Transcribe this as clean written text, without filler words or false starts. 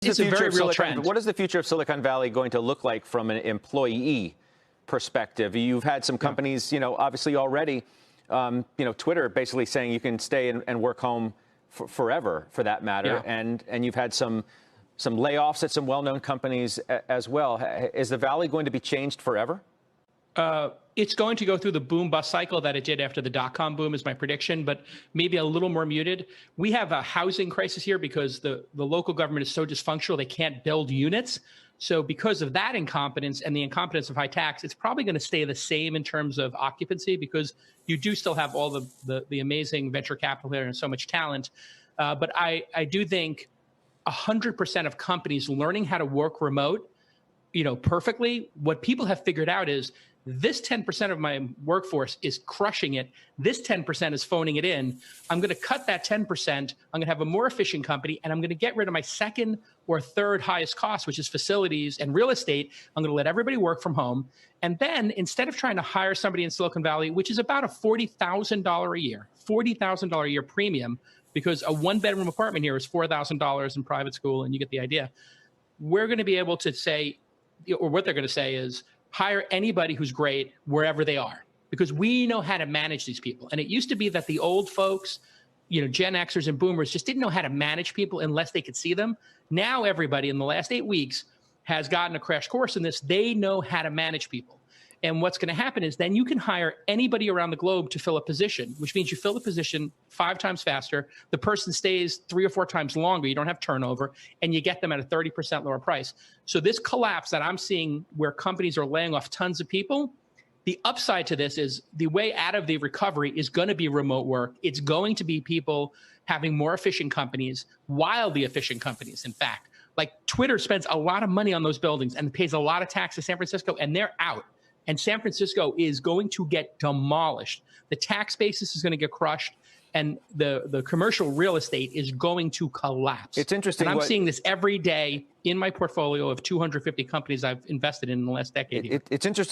It's a very real Silicon, trend. what is the future of Silicon Valley going to look like from an employee perspective? You've had some companies, obviously already, Twitter basically saying you can stay and work home forever, for that matter. Yeah. And you've had some layoffs at some well-known companies as well. Is the Valley going to be changed forever? It's going to go through the boom-bust cycle that it did after the dot-com boom, is my prediction, but maybe a little more muted. We have a housing crisis here because the local government is so dysfunctional, they can't build units. So because of that incompetence and the incompetence of high tax, it's probably going to stay the same in terms of occupancy, because you do still have all the amazing venture capital here and so much talent. But I do think 100% of companies learning how to work remote, perfectly, what people have figured out is this 10% of my workforce is crushing it. This 10% is phoning it in. I'm going to cut that 10%. I'm going to have a more efficient company, and I'm going to get rid of my second or third highest cost, which is facilities and real estate. I'm going to let everybody work from home. And then instead of trying to hire somebody in Silicon Valley, which is about a $40,000 a year premium, because a one-bedroom apartment here is $4,000 in private school, and you get the idea. We're going to be able to say, or what they're going to say is, hire anybody who's great wherever they are, because we know how to manage these people. And it used to be that the old folks, Gen Xers and boomers, just didn't know how to manage people unless they could see them. Now everybody in the last 8 weeks has gotten a crash course in this. They know how to manage people. And what's going to happen is then you can hire anybody around the globe to fill a position, which means you fill the position 5 times faster. The person stays 3 or 4 times longer. You don't have turnover, and you get them at a 30% lower price. So this collapse that I'm seeing, where companies are laying off tons of people, the upside to this is the way out of the recovery is going to be remote work. It's going to be people having more efficient companies, wildly efficient companies, in fact. Like Twitter spends a lot of money on those buildings and pays a lot of tax to San Francisco, and they're out. And San Francisco is going to get demolished. The tax basis is going to get crushed, and the commercial real estate is going to collapse. It's interesting. And I'm seeing this every day in my portfolio of 250 companies I've invested in the last decade here. It's interesting.